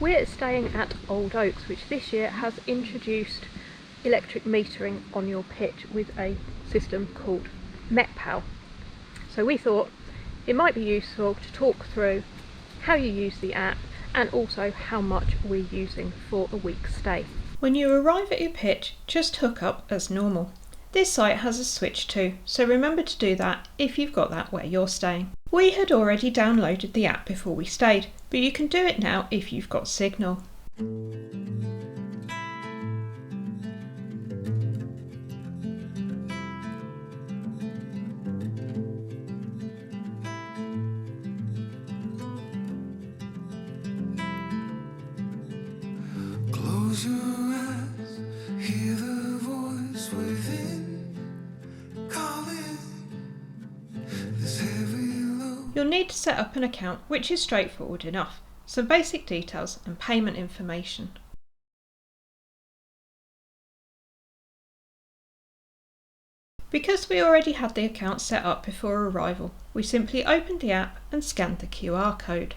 We're staying at Old Oaks, which this year has introduced electric metering on your pitch with a system called METPOW. So we thought it might be useful to talk through how you use the app and also how much we're using for a week's stay. When you arrive at your pitch, just hook up as normal. This site has a switch too, so remember to do that if you've got that where you're staying. We had already downloaded the app before we stayed, but you can do it now if you've got signal. Close your eyes, hear the voice within calling. This heavy load. You'll need to set up an account, which is straightforward enough. Some basic details and payment information. Because we already had the account set up before arrival, we simply opened the app and scanned the QR code.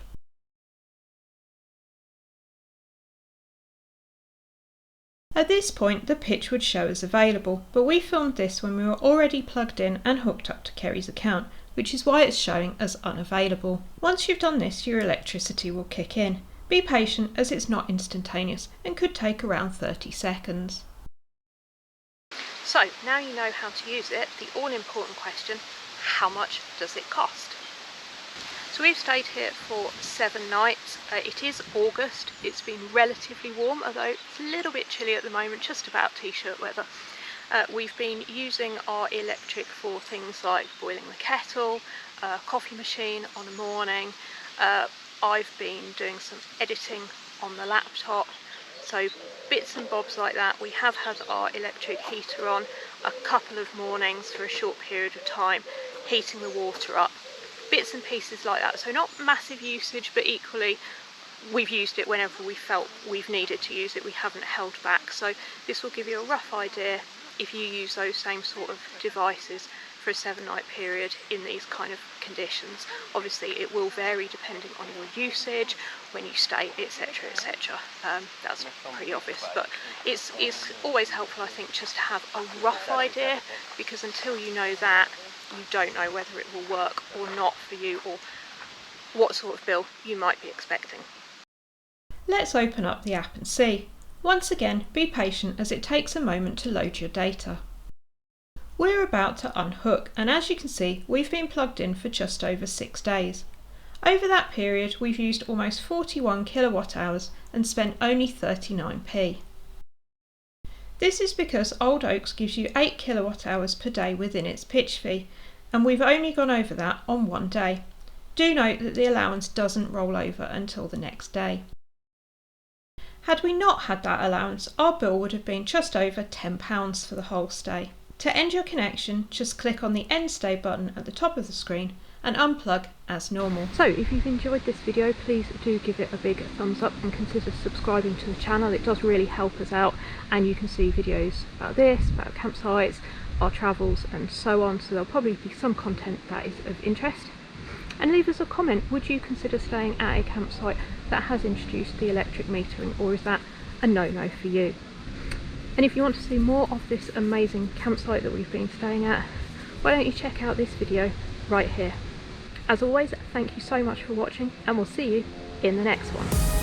At this point the pitch would show as available, but we filmed this when we were already plugged in and hooked up to Kerry's account, which is why it's showing as unavailable. Once you've done this, your electricity will kick in. Be patient as it's not instantaneous and could take around 30 seconds. So now you know how to use it, the all-important question, how much does it cost? So we've stayed here for 7 nights. It is August, it's been relatively warm, although it's a little bit chilly at the moment, just about t-shirt weather. We've been using our electric for things like boiling the kettle, coffee machine on a morning. I've been doing some editing on the laptop, so bits and bobs like that. We have had our electric heater on a couple of mornings for a short period of time, heating the water up. Bits and pieces like that, so not massive usage, but equally we've used it whenever we felt we've needed to use it. We haven't held back, so this will give you a rough idea if you use those same sort of devices for a 7-night period in these kind of conditions. Obviously it will vary depending on your usage, when you stay, etc, etc. That's pretty obvious, but it's always helpful, I think, just to have a rough idea, because until you know that, you don't know whether it will work or not for you, or what sort of bill you might be expecting. Let's open up the app and see. Once again, be patient as it takes a moment to load your data. We're about to unhook, and as you can see, we've been plugged in for just over 6 days. Over that period, we've used almost 41 kilowatt hours and spent only 39p. This is because Old Oaks gives you 8 kilowatt hours per day within its pitch fee, and we've only gone over that on 1 day. Do note that the allowance doesn't roll over until the next day. Had we not had that allowance, our bill would have been just over £10 for the whole stay. To end your connection, just click on the End Stay button at the top of the screen and unplug as normal. So if you've enjoyed this video, please do give it a big thumbs up and consider subscribing to the channel. It does really help us out, and you can see videos about this, about campsites, our travels and so on, so there'll probably be some content that is of interest. And leave us a comment, would you consider staying at a campsite that has introduced the electric metering, or is that a no-no for you? And if you want to see more of this amazing campsite that we've been staying at, why don't you check out this video right here. As always, thank you so much for watching, and we'll see you in the next one.